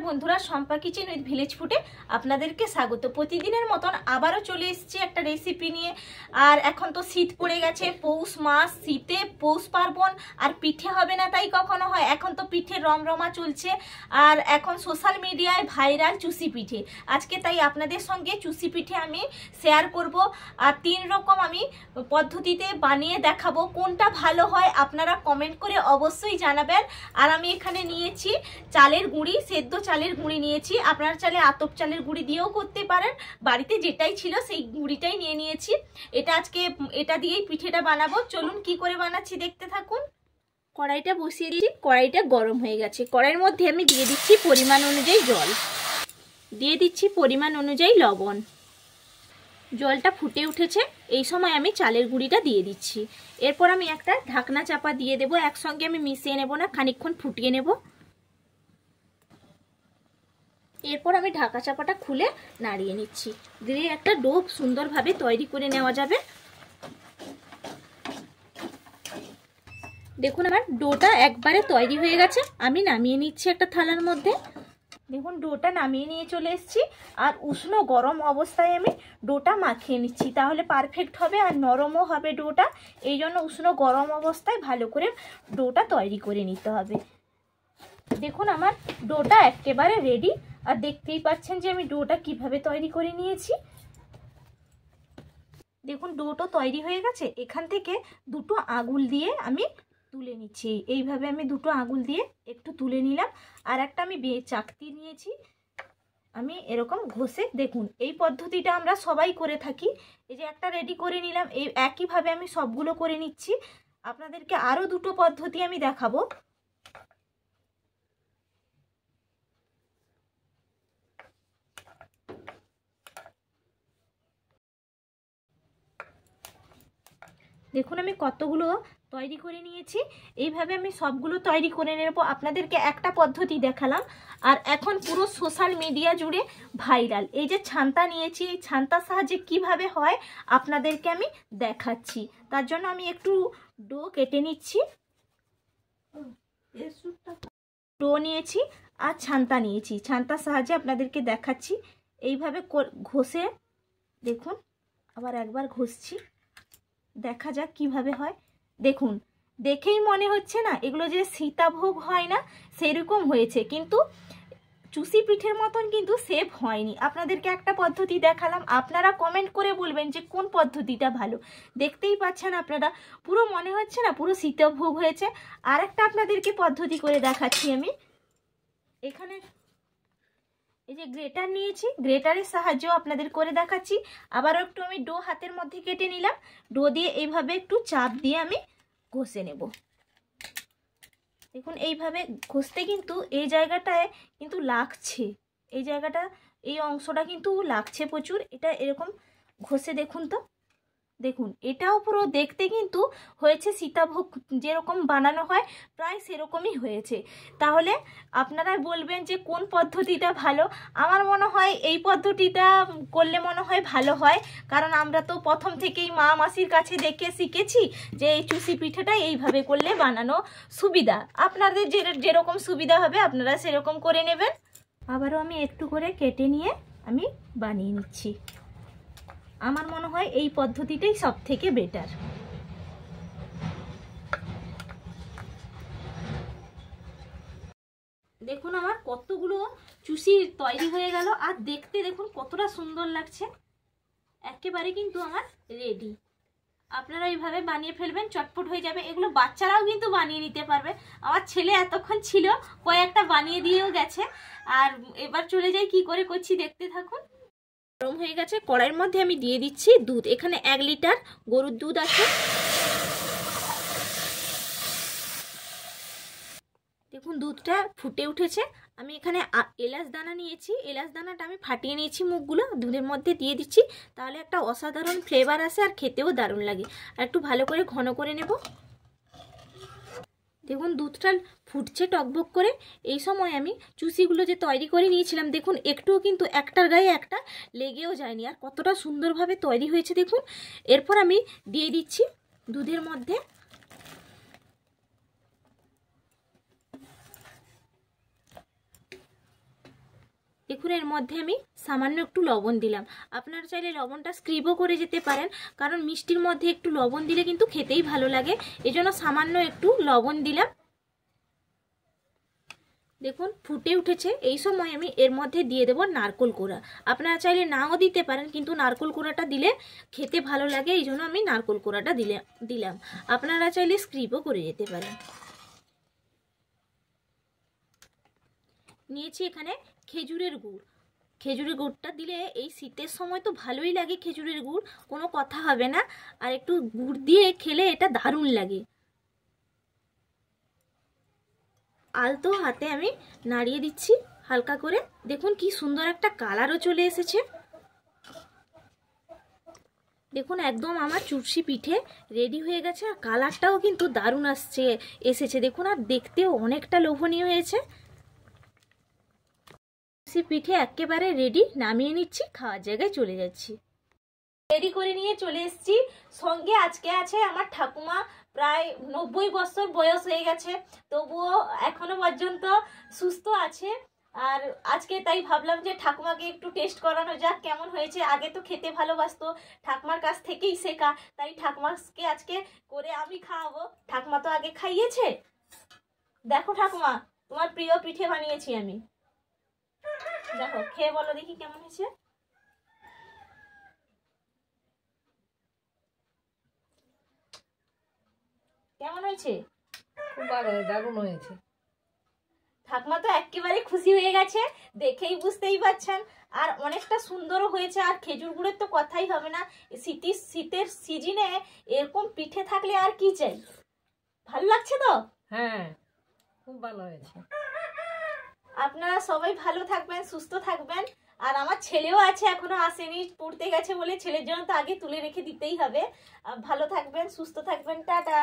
বন্ধুরা, Shampa kitchen with village ফুডে আপনাদেরকে স্বাগত। প্রতিদিনের মতন আবারও চলে এসেছি একটা রেসিপি নিয়ে। আর এখন তো শীত পড়ে গেছে, পৌষ মাস, শীতে পৌষ পার্বণ, আর পিঠে হবে না তাই কখনো হয়। এখন তো পিঠে রমরমা চলছে, আর এখন সোশ্যাল মিডিয়ায় ভাইরাল চুষি পিঠে। আজকে তাই আপনাদের সঙ্গে চুষি পিঠে আমি শেয়ার করব। আর 3 রকম আমি পদ্ধতিতে বানিয়ে দেখাবো, কোনটা ভালো হয় আপনারা কমেন্ট করে অবশ্যই জানাবেন। আর আমি এখানে নিয়েছি চালের গুঁড়ি, সেদ্ধ চালের গুঁড়ি নিয়েছি। আপনারা চাইলে আতপ চালের গুঁড়ি দিয়েও করতে পারেন, বাড়িতে যেটাই ছিল সেই গুঁড়িটাই নিয়েছি। আজকে এটা দিয়েই পিঠেটা বানাবো। চলুন কি করে বানাচ্ছি দেখতে থাকুন। কড়াইটা বসিয়ে দিয়েছি, কড়াইটা গরম হয়ে গেছে। কড়াইয়ের মধ্যে আমি দিয়ে দিচ্ছি পরিমাণ অনুযায়ী জল, দিয়ে দিচ্ছি পরিমাণ অনুযায়ী লবণ। জলটা ফুটে উঠেছে, এই সময় আমি চালের গুঁড়িটা দিয়ে দিচ্ছি। এরপর আমি একটা ঢাকনা চাপা দিয়ে দেবো। একসঙ্গে আমি মিশিয়ে নেব না, খানিকক্ষণ ফুটিয়ে নেব। এরপর আমি ঢাকা চাপাটা খুলে নাড়িয়ে নিচ্ছি, দিয়ে একটা ডো সুন্দরভাবে তৈরি করে নেওয়া যাবে। দেখুন আমার ডোটা একবারে তৈরি হয়ে গেছে। আমি নামিয়ে নিচ্ছি একটা থালার মধ্যে। দেখুন ডোটা নামিয়ে নিয়ে চলে এসেছি, আর উষ্ণ গরম অবস্থায় আমি ডোটা মাখিয়ে নিচ্ছি, তাহলে পারফেক্ট হবে আর নরমও হবে ডোটা। এই জন্য উষ্ণ গরম অবস্থায় ভালো করে ডোটা তৈরি করে নিতে হবে। দেখুন আমার ডোটা একেবারে রেডি, আর দেখতেই পাচ্ছেন যে আমি ডোটা কিভাবে তৈরি করে নিয়েছি। দেখুন ডোটা তৈরি হয়ে গেছে। এখান থেকে দুটো আঙুল দিয়ে আমি তুলে নিচ্ছি। এইভাবে আমি দুটো আঙুল দিয়ে একটু তুলে নিলাম। আর একটা আমি চাকতি নিয়েছি, আমি এরকম ঘষে, দেখুন এই পদ্ধতিটা আমরা সবাই করে থাকি। এই যে একটা রেডি করে নিলাম, এই একইভাবে আমি সবগুলো করে নিচ্ছি। আপনাদেরকে আরও দুটো পদ্ধতি আমি দেখাবো। দেখুন আমি কতগুলো তৈরি করে নিয়েছি। এইভাবে আমি সবগুলো তৈরি করে নেব। আপনাদেরকে একটা পদ্ধতি দেখালাম, আর এখন পুরো সোশ্যাল মিডিয়া জুড়ে ভাইরাল এই যে ছান্তা নিয়েছি, এই ছান্তার সাহায্যে কিভাবে হয় আপনাদেরকে আমি দেখাচ্ছি। তার জন্য আমি একটু ডো কেটে নিচ্ছি। ডো নিয়েছি আর ছান্তা নিয়েছি, ছান্তার সাহায্যে আপনাদেরকে দেখাচ্ছি। এইভাবে ঘষে, দেখুন আবার একবার ঘষছি, দেখা যাক কিভাবে হয়। দেখুন দেখেই মনে হচ্ছে না এগুলো যে সীতাভোগ হয় না সেরকম হয়েছে, কিন্তু চুষি পিঠের মতন কিন্তু শেপ হয়নি। আপনাদেরকে একটা পদ্ধতি দেখালাম, আপনারা কমেন্ট করে বলবেন যে কোন পদ্ধতিটা ভালো। দেখতেই পাচ্ছেন আপনারা, পুরো মনে হচ্ছে না পুরো সীতাভোগ হয়েছে। আর একটা আপনাদেরকে পদ্ধতি করে দেখাচ্ছি আমি। এখানে এই যে গ্রেটার নিয়েছি, গ্রেটারের সাহায্যেও আপনাদের করে দেখাচ্ছি। আবারও একটু আমি ডো হাতের মধ্যে কেটে নিলাম, ডো দিয়ে এইভাবে একটু চাপ দিয়ে আমি ঘষে নেব। দেখুন এইভাবে ঘষতে কিন্তু এই জায়গাটায় কিন্তু লাগছে, এই জায়গাটা, এই অংশটা কিন্তু লাগছে প্রচুর। এটা এরকম ঘষে দেখুন তো, দেখুন এটাও পুরো দেখতে কিন্তু হয়েছে সীতাভোগ যেরকম বানানো হয় প্রায় সেরকমই হয়েছে। তাহলে আপনারা বলবেন যে কোন পদ্ধতিটা ভালো। আমার মনে হয় এই পদ্ধতিটা করলে মনে হয় ভালো হয়, কারণ আমরা তো প্রথম থেকেই মা মাসির কাছে দেখে শিখেছি যে এই চুষি পিঠাটা এইভাবে করলে বানানো সুবিধা। আপনাদের যেরকম সুবিধা হবে আপনারা সেরকম করে নেবেন। আবারও আমি একটু করে কেটে নিয়ে আমি বানিয়ে নিচ্ছি। আমার মনে হয় এই পদ্ধতিটাই সব থেকে বেটার। দেখুন আমার কতগুলো চুষি তৈরি হয়ে গেল, আর দেখতে দেখুন কতটা সুন্দর লাগছে। একেবারে কিন্তু আমার রেডি। আপনারা এইভাবে বানিয়ে ফেলবেন, চটপট হয়ে যাবে। এগুলো বাচ্চারাও কিন্তু বানিয়ে নিতে পারবে। আমার ছেলে এতক্ষণ ছিল, কয়েকটা বানিয়ে দিয়েও গেছে। আর এবার চলে যাই কি করে করছি দেখতে থাকুন। গরম হয়ে গেছে, কড়াইয়ের মধ্যে আমি দিয়ে দিচ্ছি দুধ। এখানে 1 লিটার গরুর দুধ আছে। দেখুন দুধটা ফুটে উঠেছে। আমি এখানে এলাচ দানা নিয়েছি, এলাচ দানাটা আমি ফাটিয়ে নিয়েছি, মুখগুলো দুধের মধ্যে দিয়ে দিচ্ছি, তাহলে একটা অসাধারণ ফ্লেভার আসে আর খেতেও দারুণ লাগে। আর একটু ভালো করে ঘন করে নেব। দেখুন দুধটা ফুটছে টকবক করে। এই সময় আমি চুষিগুলো যে তৈরি করে নিয়েছিলাম, দেখুন একটুও কিন্তু একটার গায়ে একটা লেগেও যায়নি, আর কতটা সুন্দরভাবে তৈরি হয়েছে দেখুন। এরপর আমি দিয়ে দিচ্ছি দুধের মধ্যে দেখুন এর মধ্যে আমি সামান্য একটু লবণ দিলাম। আপনারা চাইলে লবণটা স্ক্রিপও করে যেতে পারেন, কারণ মিষ্টির মধ্যে একটু লবণ দিলে কিন্তু খেতেই ভালো লাগে, এজন্য সামান্য একটু লবণ দিলাম। দেখুন ফুটে উঠেছে, এই সময় আমি এর মধ্যে দিয়ে দেব নারকেল কোড়া। আপনারা চাইলে নাও দিতে পারেন, কিন্তু নারকেল কোড়াটা দিলে খেতে ভালো লাগে, এই জন্য আমি নারকেল কোড়াটা দিলাম। আপনারা চাইলে স্ক্রিপও করে যেতে পারেন। নিয়েছি এখানে খেজুরের গুড়। খেজুরের গুড়টা দিলে এই শীতের সময় তো ভালোই লাগে, খেজুরের গুড় কোনো কথা হবে না, আর একটু গুড় দিয়ে খেলে এটা দারুণ লাগে। আলতো হাতে আমি নাড়িয়ে দিচ্ছি হালকা করে। দেখুন কি সুন্দর একটা কালারও চলে এসেছে। দেখুন একদম আমার চুরসি পিঠে রেডি হয়ে গেছে, আর কালারটাও কিন্তু দারুণ এসেছে দেখুন, আর দেখতেও অনেকটা লোভনীয় হয়েছে। চুরসি পিঠে একেবারে রেডি, নামিয়ে নিচ্ছি, খাওয়ার জায়গায় চলে যাচ্ছি। রেডি করে নিয়ে চলে এসেছি। সঙ্গে আজকে আছে আমার ঠাকুমা, প্রায় 90 বছর বয়স হয়ে গেছে, তবুও এখনো পর্যন্ত সুস্থ আছে। আর আজকে তাই ভাবলাম যে ঠাকুমাকে একটু টেস্ট করানো যাক কেমন হয়েছে। আগে তো খেতে ভালোবাসতো, ঠাকুমার কাছ থেকেই শেখা, তাই ঠাকুমাকে আজকে করে আমি খাওয়াবো। ঠাকুমা তো আগে খাইয়েছে। দেখো ঠাকুমা, তোমার প্রিয় পিঠে বানিয়েছি আমি, দেখো খেয়ে বলো দেখি কেমন হয়েছে। কেমন হয়েছে? খুব ভালো, দারুণ হয়েছে। ঠাকুমা তো একেবারে খুশি হয়ে গেছে, দেখেই বুঝতেই পারছেন, আর অনেকটা সুন্দরও হয়েছে। আর খেজুর গুড়ের তো কথাই হবে না, শীতের সিজনে এরকম পিঠে থাকলে আর কি চাই। ভালো লাগছে তো? হ্যাঁ, খুব ভালো হয়েছে। আপনারা সবাই ভালো থাকবেন, সুস্থ থাকবেন। আর আমার ছেলেও আছে, এখনো আসেনি, পড়তে গেছে বলে ছেলের জন্য তো আগে তুলে রেখে দিতেই হবে। ভালো থাকবেন, সুস্থ থাকবেন, টাটা।